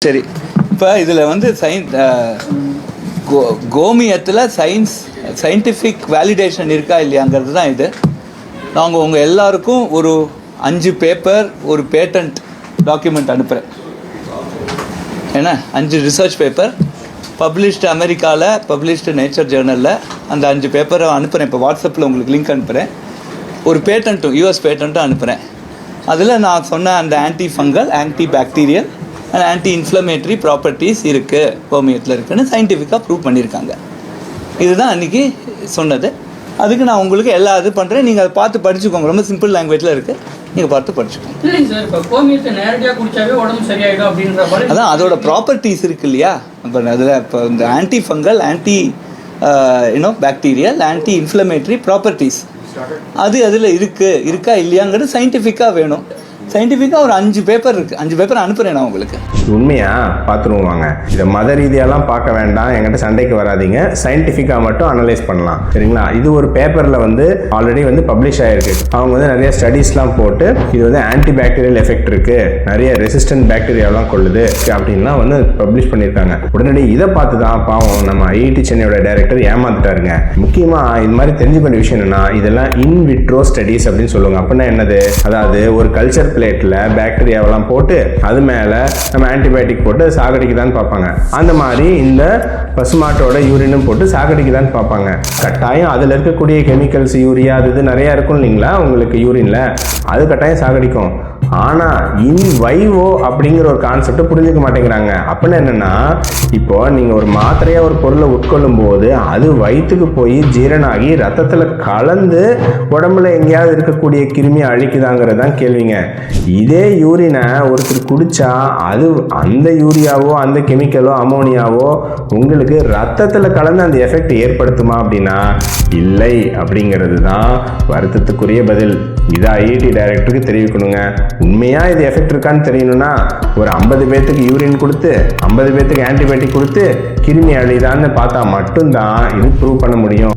சரி, இப்போ இதில் வந்து கோமியத்தில் சயின்டிஃபிக் வேலிடேஷன் இருக்கா இல்லையாங்கிறது தான் இது. நாங்கள் உங்கள் எல்லாருக்கும் ஒரு 5 பேப்பர் ஒரு பேட்டன்ட் டாக்குமெண்ட் அனுப்புகிறேன். ஏன்னா 5 ரிசர்ச் பேப்பர் பப்ளிஷ்டு அமெரிக்காவில், பப்ளிஷ்டு நேச்சர் ஜேர்னலில் அந்த 5 பேப்பரை அனுப்புகிறேன். இப்போ வாட்ஸ்அப்பில் உங்களுக்கு லிங்க் அனுப்புகிறேன். ஒரு பேட்டன்ட்டும் யூஎஸ் பேட்டன்ட்டும் அனுப்புகிறேன். அதில் நான் சொன்ன அந்த anti fungal, anti bacterial and anti inflammatory properties இருக்குது, கோமியத்தில் இருக்குதுன்னு சயின்டிஃபிக்காக ப்ரூவ் பண்ணியிருக்காங்க. இதுதான் அன்றைக்கி சொன்னது. அதுக்கு நான் உங்களுக்கு எல்லா இது பண்ணுறேன். நீங்கள் அதை பார்த்து படிச்சுக்கோங்க. ரொம்ப சிம்பிள் லாங்குவேஜில் இருக்குது, நீங்கள் பார்த்து படிச்சுக்கோங்க. அதான் அதோட ப்ராப்பர்ட்டிஸ் இருக்குது இல்லையா. இப்போ அதில் இப்போ இந்த anti fungal, anti bacterial, anti inflammatory properties அது அதில் இருக்கா இல்லையாங்கிறது சயின்டிஃபிக்காக வேணும். சயின்டிஃபிக்காக ஒரு 5 பேப்பர் இருக்குது. 5 பேப்பர் அனுப்புகிறேன் நான் உங்களுக்கு. உண்மையா பார்த்துருவாங்க. இதை மத ரீதியாலாம் பார்க்க வேண்டாம், என்கிட்ட சண்டைக்கு வராதிங்க. சயின்டிஃபிக்காக மட்டும் அனலைஸ் பண்ணலாம், சரிங்களா? இது ஒரு பேப்பரில் வந்து ஆல்ரெடி வந்து பப்ளிஷ் ஆகிருக்கு. அவங்க வந்து நிறைய ஸ்டடீஸ்லாம் போட்டு இது வந்து ஆன்டி பாக்டீரியல் எஃபெக்ட் இருக்குது, நிறைய ரெசிஸ்டன்ட் பாக்டீரியாவெலாம் கொள்ளுது அப்படின்லாம் வந்து பப்ளிஷ் பண்ணியிருக்காங்க. உடனடி இதை பார்த்து தான் பாவம் நம்ம ஐஐடி சென்னையோட டைரக்டர் ஏமாந்துட்டாருங்க. முக்கியமாக இது மாதிரி தெரிஞ்சுக்க வேண்டிய விஷயம் என்னன்னா, இதெல்லாம் இன் விட்ரோ ஸ்டடீஸ் அப்படின்னு சொல்லுவாங்க. அப்படின்னா என்னது? அதாவது ஒரு கல்ச்சர் பிளேட்டில் பாக்டீரியாவெல்லாம் போட்டு அது மேலே நம்ம ஆன்டிபயோட்டிக் போட்டு சாகடிக்குதான்னு பார்ப்பாங்க. அந்த மாதிரி இந்த பசுமாட்டோட யூரினும் போட்டு சாகடிக்குதான்னு பார்ப்பாங்க. கட்டாயம் அதில் இருக்கக்கூடிய கெமிக்கல்ஸ், யூரியா அது நிறையா இருக்கும் இல்லைங்களா உங்களுக்கு யூரினில், அது கட்டாயம் சாகடிக்கும். ஆனால் இன் வைவோ அப்படிங்கிற ஒரு கான்செப்டை புரிஞ்சுக்க மாட்டேங்கிறாங்க. அப்படின்னா என்னென்னா, இப்போ நீங்கள் ஒரு மாத்திரையாக ஒரு பொருளை உட்கொள்ளும் போது அது வயிற்றுக்கு போய் ஜீரணாகி ரத்தத்தில் கலந்து உடம்புல எங்கேயாவது இருக்கக்கூடிய கிருமியை அழிக்குதாங்கிறது தான் கேள்விங்க. இதே யூரினை ஒருத்தர் குடித்தா அது அந்த யூரியாவோ அந்த கெமிக்கலோ அமோனியாவோ உங்களுக்கு ரத்தத்தில் கலந்து அந்த எஃபெக்ட் ஏற்படுத்துமா அப்படின்னா இல்லை அப்படிங்கிறது தான் வருத்தத்துக்குரிய பதில். இதை ஐஐடி டைரக்டருக்கு தெரிவிக்கணுங்க. உண்மையாக இது எஃபெக்ட் இருக்கான்னு தெரியணும்னா ஒரு 50 பேர்த்துக்கு யூரின் கொடுத்து 50 பேர்த்துக்கு ஆன்டிபயோட்டிக் கொடுத்து கிருமி அழிதான்னு பார்த்தா மட்டும்தான் இது ப்ரூவ் பண்ண முடியும்.